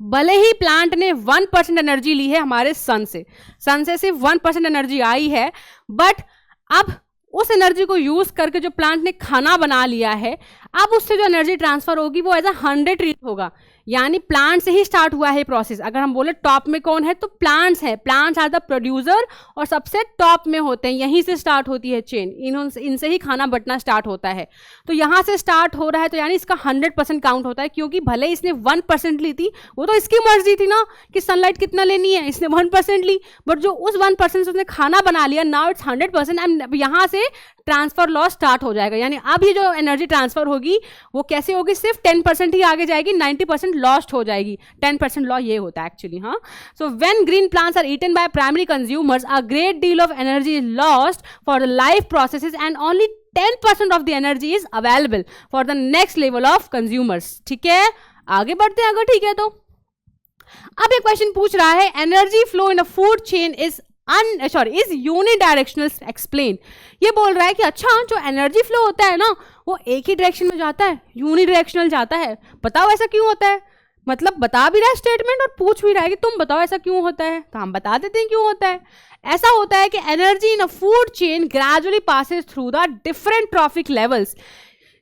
भले ही प्लांट ने 1% एनर्जी ली है हमारे सन से सिर्फ 1% एनर्जी आई है, बट अब उस एनर्जी को यूज करके जो प्लांट ने खाना बना लिया है, अब उससे जो एनर्जी ट्रांसफर होगी वो एज अ 100 ट्रीट होगा। यानी प्लांट से ही स्टार्ट हुआ है प्रोसेस। अगर हम बोले टॉप में कौन है तो प्लांट्स है, प्लांट्स आर द प्रोड्यूसर और सबसे टॉप में होते हैं, यहीं से स्टार्ट होती है चेन, इनसे ही खाना बंटना स्टार्ट होता है। तो यहाँ से स्टार्ट हो रहा है तो यानी इसका 100% काउंट होता है, क्योंकि भले इसने 1% ली थी, वो तो इसकी मर्जी थी ना कि सनलाइट कितना लेनी है, इसने 1% ली, बट जो उस 1% से उसने खाना बना लिया, नाउ इट्स 100% एंड यहाँ से ट्रांसफर लॉस स्टार्ट हो जाएगा। यानी अब ये जो एनर्जी ट्रांसफर होगी वो कैसे होगी, सिर्फ 10% ही आगे जाएगी, 90% लॉस्ट हो जाएगी। 10% लॉ ये होता है एक्चुअली। हाँ, so when green plants are eaten by primary consumers a great deal of energy is lost for the life processes and only 10% of the energy is available for the next level of consumers. ठीक है, आगे बढ़ते हैं अगर ठीक है तो। अब एक क्वेश्चन पूछ रहा है energy flow in a food chain is is unidirectional explain. ये बोल रहा है कि अच्छा जो एनर्जी फ्लो होता है ना वो एक ही डायरेक्शन में जाता है, यूनिडायरेक्शनल जाता है, बताओ ऐसा क्यों होता है। मतलब बता भी रहा है स्टेटमेंट और पूछ भी रहा है कि तुम बताओ ऐसा क्यों होता है, तो हम बता देते हैं क्यों होता है। ऐसा होता है कि energy in a food chain gradually passes through the different trophic levels.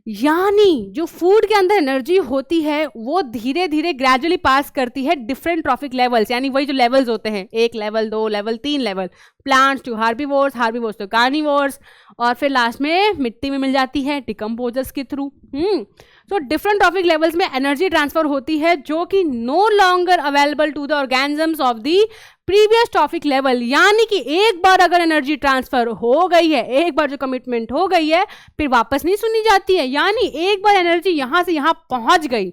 यानी जो फूड के अंदर एनर्जी होती है वो धीरे धीरे ग्रेजुअली पास करती है डिफरेंट ट्रॉफिक लेवल्स, यानी वही जो लेवल्स होते हैं, 1 level 2 level 3 level, plants to herbivores, herbivores to carnivores, और फिर लास्ट में मिट्टी में मिल जाती है डिकम्पोजर्स के थ्रू। तो डिफरेंट ट्रॉफिक लेवल्स में एनर्जी ट्रांसफर होती है जो कि no longer available to the organisms of the previous trophic level. यानी कि एक बार अगर एनर्जी ट्रांसफर हो गई है, एक बार जो कमिटमेंट हो गई है फिर वापस नहीं सुनी जाती है। यानी एक बार एनर्जी यहाँ से यहाँ पहुँच गई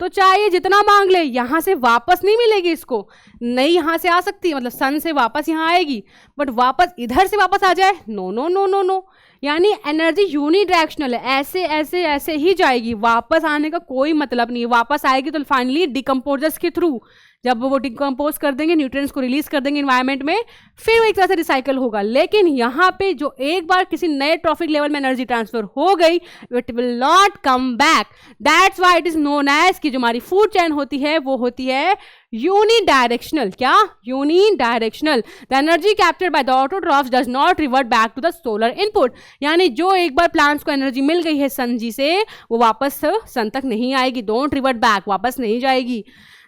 तो चाहे जितना मांग ले यहाँ से वापस नहीं मिलेगी, इसको नहीं यहाँ से आ सकती है, मतलब सन से वापस यहाँ आएगी, बट वापस इधर से वापस आ जाए, no no no no no. यानी एनर्जी यूनिडायरेक्शनल है, ऐसे ऐसे ऐसे ही जाएगी, वापस आने का कोई मतलब नहीं है। वापस आएगी तो फाइनली डिकम्पोजर्स के थ्रू, जब वो डिकम्पोज कर देंगे, न्यूट्रिएंट्स को रिलीज कर देंगे इन्वायरमेंट में, फिर वो एक तरह से रिसाइकल होगा। लेकिन यहाँ पे जो एक बार किसी नए ट्रॉफिक लेवल में एनर्जी ट्रांसफर हो गई, it will not come back. That's why it is known as कि जो हमारी फूड चेन होती है वो होती है यूनिडायरेक्शनल। क्या? Unidirectional. The energy captured by the autotrophs does not revert back to the solar input. यानी जो एक बार प्लांट्स को एनर्जी मिल गई है सन जी से, वो वापस सन तक नहीं आएगी, डोंट रिवर्ट बैक, वापस नहीं जाएगी।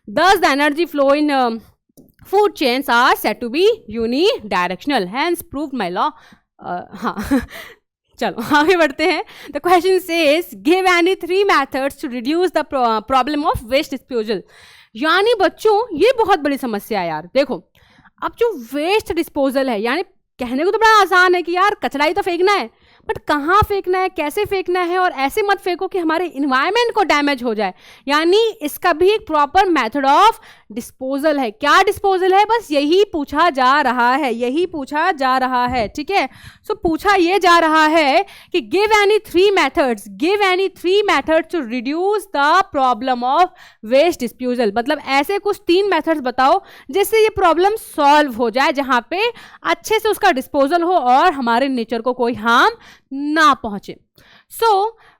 Thus, the energy flow in food chains are said to be unidirectional. Hence, proved my law. हाँ, चलो आगे बढ़ते हैं। The question says, give any 3 methods to reduce the problem of waste disposal. यानी बच्चों ये बहुत बड़ी समस्या है यार। देखो अब जो वेस्ट डिस्पोजल है, यानी कहने को तो बड़ा आसान है कि यार कचरा ही तो फेंकना है, बट कहाँ फेंकना है, कैसे फेंकना है, और ऐसे मत फेंको कि हमारे इन्वायरमेंट को डैमेज हो जाए। यानी इसका भी एक प्रॉपर मेथड ऑफ डिस्पोजल है। क्या डिस्पोजल है, बस यही पूछा जा रहा है, यही पूछा जा रहा है। ठीक है, सो पूछा ये जा रहा है कि give any 3 methods, give any 3 methods to reduce the problem of waste disposal. मतलब ऐसे कुछ 3 मेथड्स बताओ जिससे ये प्रॉब्लम सॉल्व हो जाए, जहां पे अच्छे से उसका डिस्पोजल हो और हमारे नेचर को कोई हार्म ना पहुंचे। So,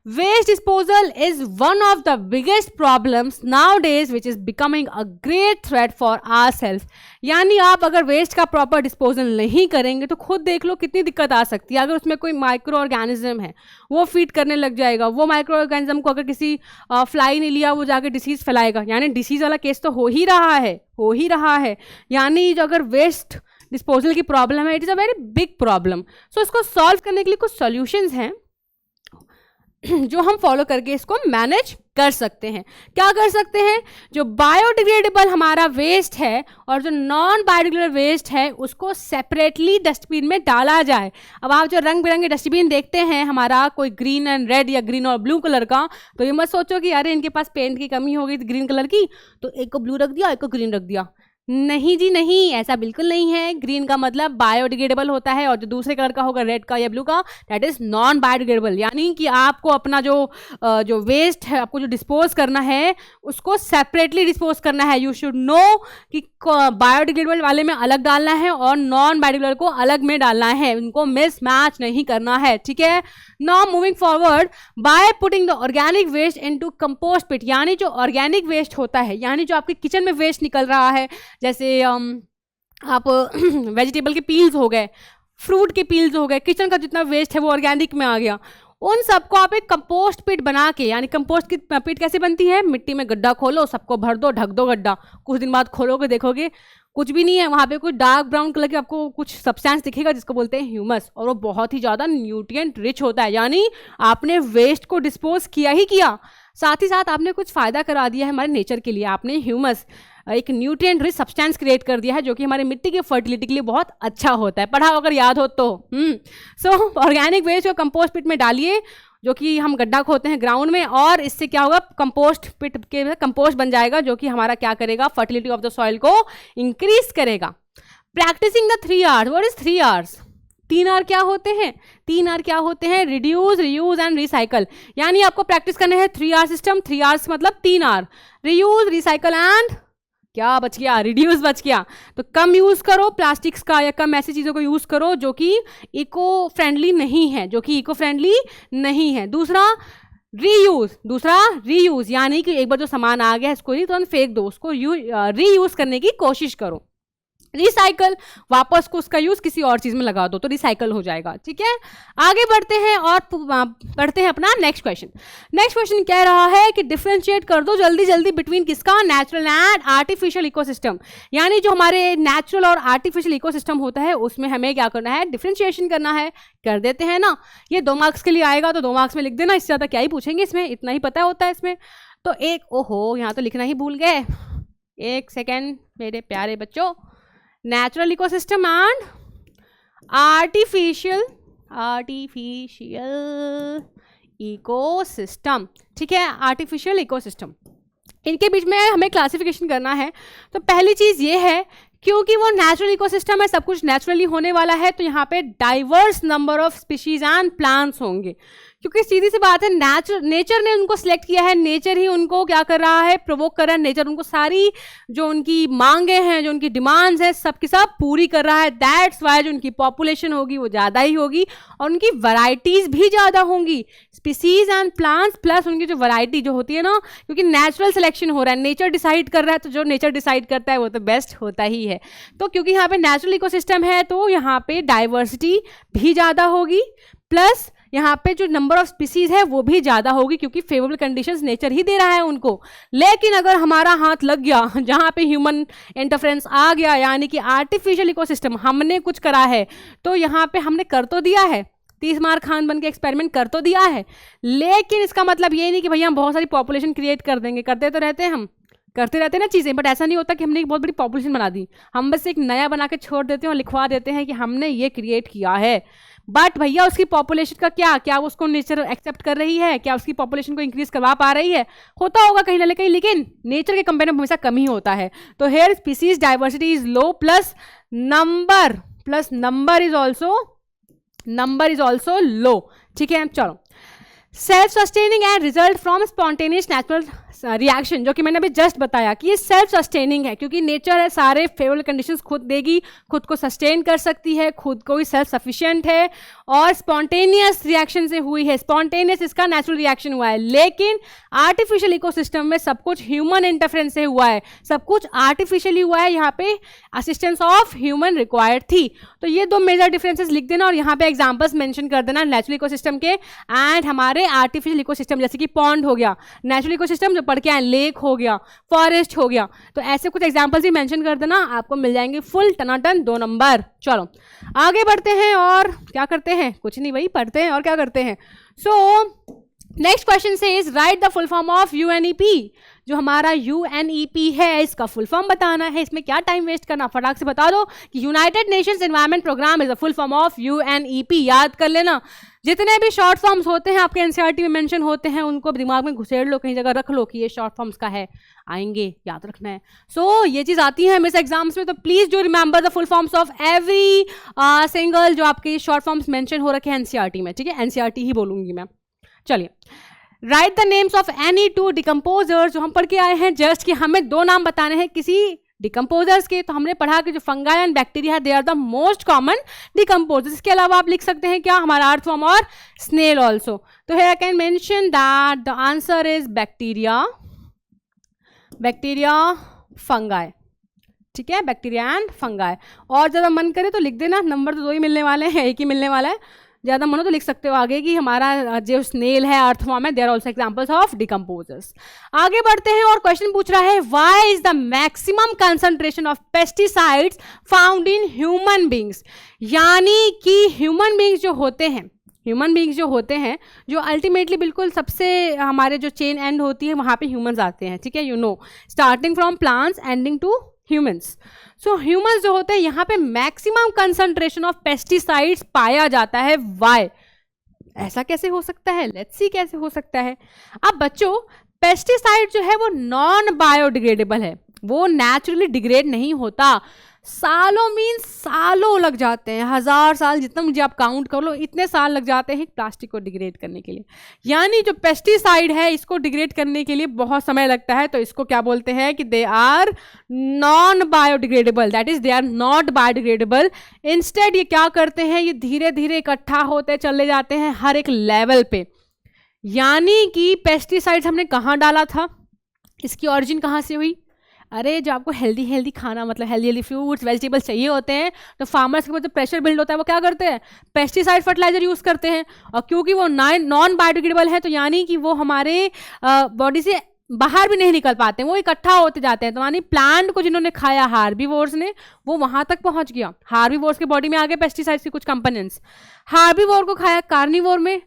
waste disposal is one of the biggest problems nowadays which is becoming a great threat for ourselves. यानी आप अगर वेस्ट का प्रॉपर डिस्पोजल नहीं करेंगे तो खुद देख लो कितनी दिक्कत आ सकती है। अगर उसमें कोई माइक्रो ऑर्गेनिज्म है वो फीड करने लग जाएगा, वो माइक्रो ऑर्गेनिज्म को अगर किसी फ्लाई ने लिया वो जाकर डिसीज फैलाएगा, यानी डिसीज वाला केस तो हो ही रहा है, हो ही रहा है। यानी जो अगर वेस्ट डिस्पोजल की प्रॉब्लम है, it is a very big problem. So इसको सॉल्व करने के लिए कुछ सॉल्यूशंस हैं जो हम फॉलो करके इसको मैनेज कर सकते हैं। क्या कर सकते हैं? जो बायोडिग्रेडेबल हमारा वेस्ट है और जो नॉन बायोडिग्रेडेबल वेस्ट है उसको सेपरेटली डस्टबिन में डाला जाए। अब आप जो रंग बिरंगे डस्टबिन देखते हैं, हमारा कोई ग्रीन एंड रेड या ग्रीन और ब्लू कलर का, तो ये मत सोचो कि अरे इनके पास पेंट की कमी हो गई थी ग्रीन कलर की तो एक को ब्लू रख दिया, एक को ग्रीन रख दिया। नहीं जी नहीं, ऐसा बिल्कुल नहीं है। ग्रीन का मतलब बायोडिग्रेडेबल होता है और जो दूसरे कलर का होगा रेड का या ब्लू का, दैट इज नॉन बायोडिग्रेडेबल। यानी कि आपको अपना जो वेस्ट है आपको जो डिस्पोज करना है उसको सेपरेटली डिस्पोज करना है। यू शुड नो कि बायोडिग्रेडेबल वाले में अलग डालना है और नॉन बायोडिग्रेडेबल को अलग में डालना है, उनको मिस मैच नहीं करना है। ठीक है, now moving forward, by putting the organic waste into compost pit. यानी जो ऑर्गेनिक वेस्ट होता है, यानी जो आपके किचन में वेस्ट निकल रहा है, जैसे आप वेजिटेबल के पील्स हो गए, फ्रूट के पील्स हो गए, किचन का जितना वेस्ट है वो ऑर्गेनिक में आ गया, उन सबको आप एक कंपोस्ट पिट बना के, यानी कंपोस्ट की पिट कैसे बनती है, मिट्टी में गड्ढा खोलो, सबको भर दो, ढक दो गड्ढा, कुछ दिन बाद खोलोगे देखोगे कुछ भी नहीं है वहाँ पे, कुछ डार्क ब्राउन कलर के आपको कुछ सब्सटेंस दिखेगा जिसको बोलते हैं ह्यूमस, और वो बहुत ही ज़्यादा न्यूट्रिएंट रिच होता है, यानी आपने वेस्ट को डिस्पोज किया ही किया, साथ ही साथ आपने कुछ फ़ायदा करा दिया है हमारे नेचर के लिए, आपने ह्यूमस एक न्यूट्रिएंट रिच सब्सटेंस क्रिएट कर दिया है जो कि हमारे मिट्टी की फर्टिलिटी के लिए बहुत अच्छा होता है, पढ़ा अगर याद हो तो। सो ऑर्गेनिक वेस्ट को कंपोस्ट पिट में डालिए, जो कि हम गड्ढा खोदते हैं ग्राउंड में, और इससे क्या होगा, कंपोस्ट पिट के कंपोस्ट बन जाएगा जो कि हमारा क्या करेगा, फर्टिलिटी ऑफ द सॉइल को इंक्रीज करेगा। Practicing the 3 R's। What is 3 R's? 3 R क्या होते हैं? 3 R क्या होते हैं? Reduce, reuse and recycle. यानी आपको प्रैक्टिस करना है 3 R सिस्टम। 3 R's मतलब 3 R, रियूज, रिसाइकल एंड क्या बच गया, रिड्यूस बच गया। तो कम यूज करो प्लास्टिक्स का, या कम ऐसी चीज़ों को यूज करो जो कि इको फ्रेंडली नहीं है, जो कि इको फ्रेंडली नहीं है। दूसरा रीयूज, यानी कि एक बार जो सामान आ गया है इसको ही तुरंत फेंक दो, उसको रीयूज करने की कोशिश करो। रिसाइकल, वापस को उसका यूज किसी और चीज में लगा दो तो रिसाइकल हो जाएगा। ठीक है, आगे बढ़ते हैं और पढ़ते हैं अपना नेक्स्ट क्वेश्चन। नेक्स्ट क्वेश्चन कह रहा है कि डिफरेंशिएट कर दो जल्दी जल्दी बिटवीन किसका, नेचुरल एंड आर्टिफिशियल इकोसिस्टम। यानी जो हमारे नेचुरल और आर्टिफिशियल इकोसिस्टम होता है उसमें हमें क्या करना है, डिफरेंशिएशन करना है। कर देते हैं ना, ये 2 मार्क्स के लिए आएगा तो 2 मार्क्स में लिख देना, इससे ज्यादा क्या ही पूछेंगे इसमें, इतना ही पता होता है इसमें। तो एक, ओहो यहाँ तो लिखना ही भूल गए, एक सेकेंड मेरे प्यारे बच्चों, natural ecosystem and artificial ecosystem. ठीक है, आर्टिफिशियल इकोसिस्टम, इनके बीच में हमें क्लासिफिकेशन करना है। तो पहली चीज़ ये है, क्योंकि वो नेचुरल इकोसिस्टम है, सब कुछ नेचुरली होने वाला है, तो यहाँ पे diverse number of species and plants होंगे, क्योंकि सीधी सी बात है नेचर ने उनको सिलेक्ट किया है, नेचर ही उनको क्या कर रहा है, प्रोवोक कर रहा है, नेचर उनको सारी जो उनकी मांगे हैं, जो उनकी डिमांड्स है, सब की सब पूरी कर रहा है। दैट्स वाई जो उनकी पॉपुलेशन होगी वो ज़्यादा ही होगी और उनकी वैरायटीज़ भी ज़्यादा होंगी, स्पीसीज एंड प्लांट्स प्लस उनकी जो वैरायटी जो होती है ना, क्योंकि नेचुरल सिलेक्शन हो रहा है, नेचर डिसाइड कर रहा है, तो जो नेचर डिसाइड करता है वो तो बेस्ट होता ही है। तो क्योंकि यहाँ पे नेचुरल इकोसिस्टम है तो यहाँ पे डाइवर्सिटी भी ज़्यादा होगी, प्लस यहाँ पे जो नंबर ऑफ स्पीसीज है वो भी ज़्यादा होगी, क्योंकि फेवरेबल कंडीशंस नेचर ही दे रहा है उनको। लेकिन अगर हमारा हाथ लग गया, जहाँ पे ह्यूमन इंटरफेरेंस आ गया, यानी कि आर्टिफिशियल इकोसिस्टम, हमने कुछ करा है, तो यहाँ पे हमने कर तो दिया है, 30 मार खान बन के एक्सपेरिमेंट कर तो दिया है, लेकिन इसका मतलब ये नहीं कि भैया हम बहुत सारी पॉपुलेशन क्रिएट कर देंगे। करते तो रहते हैं, हम करते रहते हैं ना चीज़ें, बट ऐसा नहीं होता कि हमने एक बहुत बड़ी पॉपुलेशन बना दी, हम बस एक नया बना के छोड़ देते हैं और लिखवा देते हैं कि हमने ये क्रिएट किया है। बट भैया उसकी पॉपुलेशन का क्या उसको नेचर एक्सेप्ट कर रही है, क्या उसकी पॉपुलेशन को इंक्रीज करवा पा रही है? होता होगा कहीं ना कहीं, लेकिन नेचर के कंपेयर में हमेशा कम ही होता है। तो here species diversity is low, plus number is also low. ठीक है, चलो, self sustaining and result from spontaneous natural reaction, जो कि मैंने अभी जस्ट बताया कि ये सेल्फ सस्टेनिंग है, क्योंकि नेचर है सारे फेवरेबल कंडीशंस खुद देगी, खुद को सस्टेन कर सकती है, खुद को ही सेल्फ सफिशिएंट है, और स्पॉन्टेनियस रिएक्शन से हुई है। स्पॉन्टेनियस इसका नेचुरल रिएक्शन हुआ है, लेकिन आर्टिफिशियल इकोसिस्टम में सब कुछ ह्यूमन इंटरफेरेंस से हुआ है, सब कुछ आर्टिफिशियली हुआ है, यहाँ पे असिस्टेंस ऑफ ह्यूमन रिक्वायर्ड थी। तो ये 2 मेजर डिफरेंसेस लिख देना और यहाँ पे एग्जाम्पल्स मेंशन कर देना नेचुरल इकोसिस्टम के एंड हमारे आर्टिफिशियल इकोसिस्टम, जैसे कि पॉन्ड हो गया, नेचुरल इकोसिस्टम जो पढ़ के आए, लेक हो गया, फॉरेस्ट हो गया, तो ऐसे कुछ एग्जाम्पल्स ही मेंशन कर देना, आपको मिल जाएंगे फुल टनाटन 2 नंबर। चलो आगे बढ़ते हैं और क्या करते हैं, कुछ नहीं भाई, पढ़ते हैं और क्या करते हैं। सो नेक्स्ट क्वेश्चन से is right the full form of UNEP। जो हमारा UNEP है इसका फुल फॉर्म बताना है, इसमें क्या टाइम वेस्ट करना, फटाक से बता दो कि united nations environment programme is the full form of UNEP। याद कर लेना, जितने भी शॉर्ट फॉर्म्स होते हैं आपके NCERT में मेंशन होते हैं, उनको दिमाग में घुसेड़ लो, कहीं जगह रख लो कि ये शॉर्ट फॉर्म्स का है, आएंगे, याद रखना है। सो ये चीज़ आती है हमेशा एग्जाम्स में, तो please do remember the full forms of every single जो आपके शॉर्ट फॉर्म्स मेंशन हो रखे हैं NCERT में। ठीक है, NCERT ही बोलूँगी मैं। चलिए, right the names of any 2 decomposers, जो हम पढ़ के आए हैं जस्ट कि हमें 2 नाम बताने हैं किसी डिकम्पोजर्स के। तो हमने पढ़ा कि जो फंगाई एंड बैक्टीरिया है they are the most common decomposers. इसके अलावा आप लिख सकते हैं क्या, हमारा अर्थवर्म और स्नेल ऑल्सो। तो here I can mention that the answer is bacteria, fungi. ठीक है, बैक्टीरिया एंड फंगाई। और ज़्यादा मन करे तो लिख देना, नंबर तो 2 ही मिलने वाले हैं, एक ही मिलने वाला है। ज़्यादा मनो तो लिख सकते हो आगे कि हमारा जो स्नेल है अर्थवॉर्म है, there are also examples of decomposers. आगे बढ़ते हैं और क्वेश्चन पूछ रहा है why is the maximum concentration of pesticides found in human beings. यानी कि ह्यूमन बींग्स जो होते हैं जो अल्टीमेटली बिल्कुल सबसे हमारे जो चेन एंड होती है वहाँ पे ह्यूमंस आते हैं, ठीक है, you know, starting from plants ending to humans. So humans जो होते हैं यहाँ पे मैक्सिमम कंसंट्रेशन ऑफ पेस्टिसाइड्स पाया जाता है। व्हाई? ऐसा कैसे हो सकता है? लेट्स सी कैसे हो सकता है। अब बच्चों, पेस्टिसाइड जो है वो नॉन बायोडिग्रेडेबल है, वो नेचुरली डिग्रेड नहीं होता। सालों लग जाते हैं, 1000 साल, जितना मुझे आप काउंट कर लो इतने साल लग जाते हैं प्लास्टिक को डिग्रेड करने के लिए। यानी जो पेस्टिसाइड है इसको डिग्रेड करने के लिए बहुत समय लगता है, तो इसको क्या बोलते हैं कि they are non biodegradable, that is they are not biodegradable. Instead ये क्या करते हैं, ये धीरे धीरे इकट्ठा होते चले जाते हैं हर एक लेवल पे। यानी कि पेस्टिसाइड्स हमने कहाँ डाला था, इसकी ऑरिजिन कहाँ से हुई? अरे जो आपको हेल्दी खाना, मतलब हेल्दी फ्रूट्स वेजिटेबल्स चाहिए होते हैं, तो फार्मर्स के ऊपर जो प्रेशर बिल्ड होता है वो क्या करते हैं, पेस्टिसाइड फर्टिलाइजर यूज़ करते हैं। और क्योंकि वो नॉन बायोडिग्रेडेबल है तो यानी कि वो हमारे बॉडी से बाहर भी नहीं निकल पाते, वो इकट्ठा होते जाते हैं। तो यानी प्लांट को जिन्होंने खाया हार्बीवोर्स ने, वो वहाँ तक पहुँच गया, हार्बीवोर्स के बॉडी में आ गए पेस्टिसाइड्स के कुछ कंपोनेंट्स। हार्बीवोर को खाया कार्निवोर में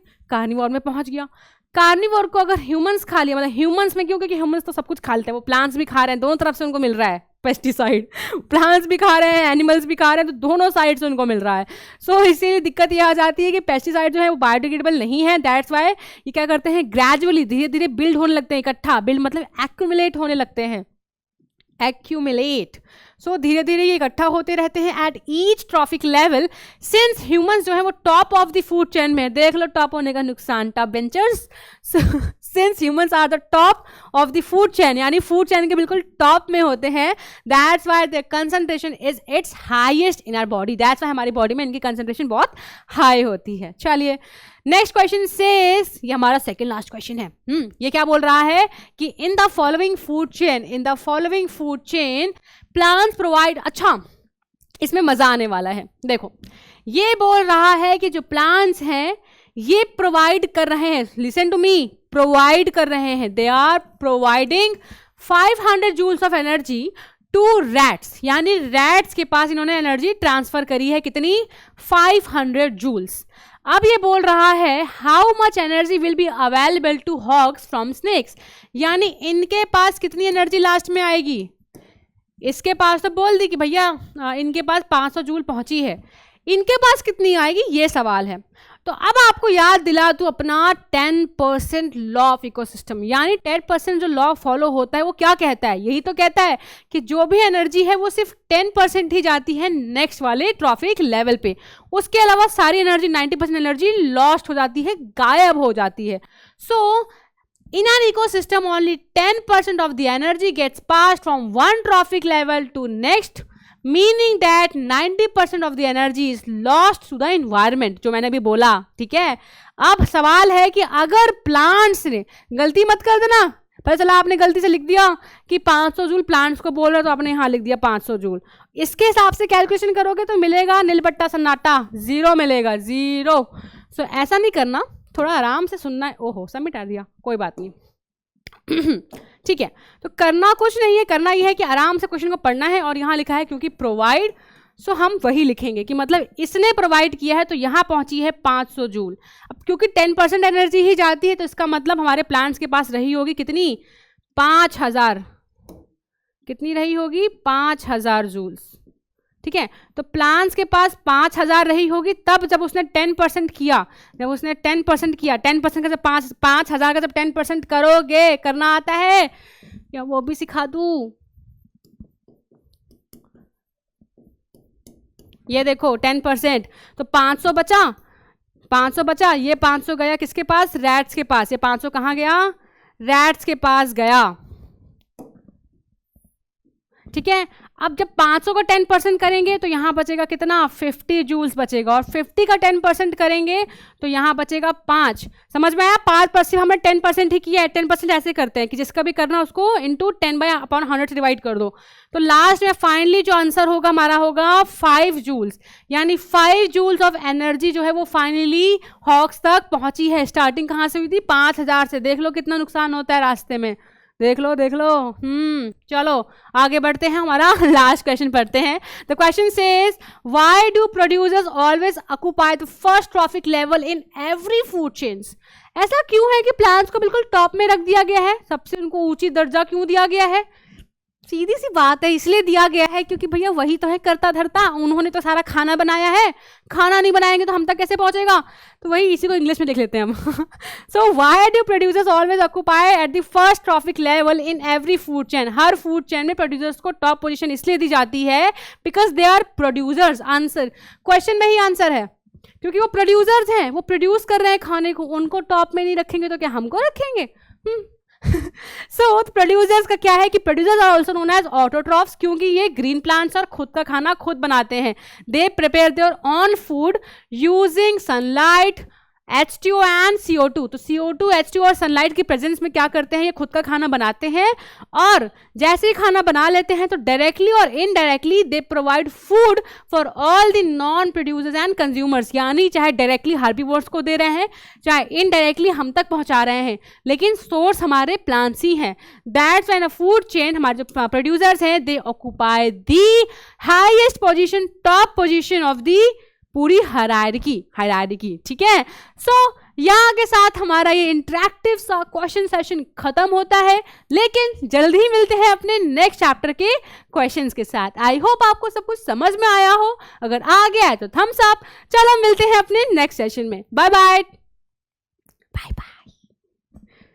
पहुँच गया। कार्निवोर को अगर ह्यूमंस खा लिया, मतलब ह्यूमंस में क्यों, क्योंकि ह्यूमंस तो सब कुछ खा लेते हैं, वो प्लांट्स भी खा रहे हैं, दोनों तरफ से उनको मिल रहा है पेस्टिसाइड, प्लांट्स भी खा रहे हैं, एनिमल्स भी खा रहे हैं, तो दोनों साइड से उनको मिल रहा है। सो इसीलिए दिक्कत ये आ जाती है कि पेस्टिसाइड जो है वो बायोडिग्रेडेबल नहीं है। दैट्स वाई ये क्या करते हैं, ग्रेजुअली धीरे धीरे बिल्ड होने लगते हैं, इकट्ठा, बिल्ड मतलब एक्यूमुलेट होने लगते हैं, एक्यूमुलेट। सो धीरे धीरे ये इकट्ठा होते रहते हैं at each trophic level. Since humans जो है वो top of the food chain में, देख लो टॉप होने का नुकसान, top benchers. Since humans are the top of the food chain, यानी फूड चेन के बिल्कुल टॉप में होते हैं, that's why the concentration is its highest in our body, that's why हमारी बॉडी में इनकी कंसंट्रेशन बहुत हाई होती है। चलिए नेक्स्ट क्वेश्चन सेज, ये हमारा सेकंड लास्ट क्वेश्चन है। ये क्या बोल रहा है कि in the following food chain plants provide, अच्छा इसमें मजा आने वाला है। देखो ये बोल रहा है कि जो प्लांट्स हैं ये प्रोवाइड कर रहे हैं, लिसन टू मी, प्रोवाइड कर रहे हैं, they are providing 500 joules of energy to rats, यानी रैट्स के पास इन्होंने एनर्जी ट्रांसफर करी है, कितनी, 500 जूल्स। अब ये बोल रहा है how much energy will be available to hogs from snakes, यानी इनके पास कितनी एनर्जी लास्ट में आएगी। इसके पास तो बोल दी कि भैया इनके पास 500 जूल पहुंची है, इनके पास कितनी आएगी, ये सवाल है। तो अब आपको याद दिला दूं अपना 10% लॉ ऑफ इकोसिस्टम, यानी 10% जो लॉ फॉलो होता है वो क्या कहता है, यही तो कहता है कि जो भी एनर्जी है वो सिर्फ 10% ही जाती है नेक्स्ट वाले ट्रॉफिक लेवल पे, उसके अलावा सारी एनर्जी 90% एनर्जी लॉस्ट हो जाती है, गायब हो जाती है। सो in an ecosystem only 10% of the energy gets passed from one trophic level to next, meaning that 90% of the energy is lost to the environment, जो मैंने अभी बोला, ठीक है। अब सवाल है कि अगर प्लांट्स ने, गलती मत कर देना, पता चला आपने गलती से लिख दिया कि 500 जूल प्लांट्स को बोल रहे, तो आपने यहाँ लिख दिया 500 जूल, इसके हिसाब से कैलकुलेशन करोगे तो मिलेगा नीलबट्टा सन्नाटा, 0 मिलेगा, 0। सो ऐसा नहीं करना, थोड़ा आराम से सुनना है। ओहो सबमिट आ दिया, कोई बात नहीं। ठीक है, तो करना कुछ नहीं है, करना यह है कि आराम से क्वेश्चन को पढ़ना है, और यहाँ लिखा है क्योंकि प्रोवाइड, सो हम वही लिखेंगे कि मतलब इसने प्रोवाइड किया है तो यहाँ पहुँची है 500 जूल। अब क्योंकि 10% एनर्जी ही जाती है तो इसका मतलब हमारे प्लांट्स के पास रही होगी कितनी, 5000, कितनी रही होगी, 5000 जूल्स, ठीक है। तो प्लांट्स के पास 5000 रही होगी तब जब उसने 10% किया, जब उसने 10% किया, 10% का जब 5000 का जब 10% करोगे, करना आता है या वो भी सिखा दूं, ये देखो 10%, तो 500 बचा, 500 बचा, ये 500 गया किसके पास, रैट्स के पास, ये 500 कहाँ गया, रैट्स के पास गया, ठीक है। अब जब 500 का 10% करेंगे तो यहाँ बचेगा कितना, 50 जूल्स बचेगा, और 50 का 10% करेंगे तो यहाँ बचेगा 5। समझ में आया? 5% हमने 10% ही किया है। 10% ऐसे करते हैं कि जिसका भी करना उसको इंटू 10/100 से डिवाइड कर दो। तो लास्ट में फाइनली जो आंसर होगा हमारा होगा 5 जूल्स, यानी 5 जूल्स ऑफ एनर्जी जो है वो फाइनली हॉक्स तक पहुंची है। स्टार्टिंग कहाँ से हुई थी? 5000 से। देख लो कितना नुकसान होता है रास्ते में, देख लो देख लो। चलो आगे बढ़ते हैं, हमारा लास्ट क्वेश्चन पढ़ते हैं। The question says why do producers always occupy the first trophic level in every food chains. ऐसा क्यों है कि प्लांट्स को बिल्कुल टॉप में रख दिया गया है, सबसे उनको ऊंची दर्जा क्यों दिया गया है? सीधी सी बात है, इसलिए दिया गया है क्योंकि भैया वही तो है करता धरता, उन्होंने तो सारा खाना बनाया है, खाना नहीं बनाएंगे तो हम तक कैसे पहुंचेगा? तो वही इसी को इंग्लिश में लिख लेते हैं हम। So why do producers always occupy at the first trophic level in every food chain. हर फूड चेन में प्रोड्यूसर्स को टॉप पोजीशन इसलिए दी जाती है because they are producers. Answer question में ही आंसर है, क्योंकि वो प्रोड्यूसर्स हैं, वो प्रोड्यूस कर रहे हैं खाने को, उनको टॉप में नहीं रखेंगे तो क्या हमको रखेंगे? सो प्रोड्यूसर्स का क्या है कि producers are also known as autotrophs, क्योंकि ये ग्रीन प्लांट्स और खुद का खाना खुद बनाते हैं। They prepare their on food using sunlight, H2O and CO2। तो CO2, H2O और सनलाइट की प्रेजेंस में क्या करते हैं, ये खुद का खाना बनाते हैं, और जैसे ही खाना बना लेते हैं तो डायरेक्टली और indirectly they provide food for all the non producers and consumers. यानी चाहे डायरेक्टली हार्बीवोर्स को दे रहे हैं, चाहे इनडायरेक्टली हम तक पहुंचा रहे हैं, लेकिन सोर्स हमारे प्लांट्स ही हैं। That's when a food chain, हमारे जो प्रोड्यूसर्स हैं, दे occupy the highest position, top position of the पूरी हायरार्की। ठीक है। सो यहाँ के साथ हमारा ये इंटरेक्टिव सा क्वेश्चन सेशन खत्म होता है, लेकिन जल्द ही मिलते हैं अपने नेक्स्ट चैप्टर के क्वेश्चंस के साथ। आई होप आपको सब कुछ समझ में आया हो, अगर आ गया है तो थम्स अप। चलो मिलते हैं अपने नेक्स्ट सेशन में। Bye bye bye bye.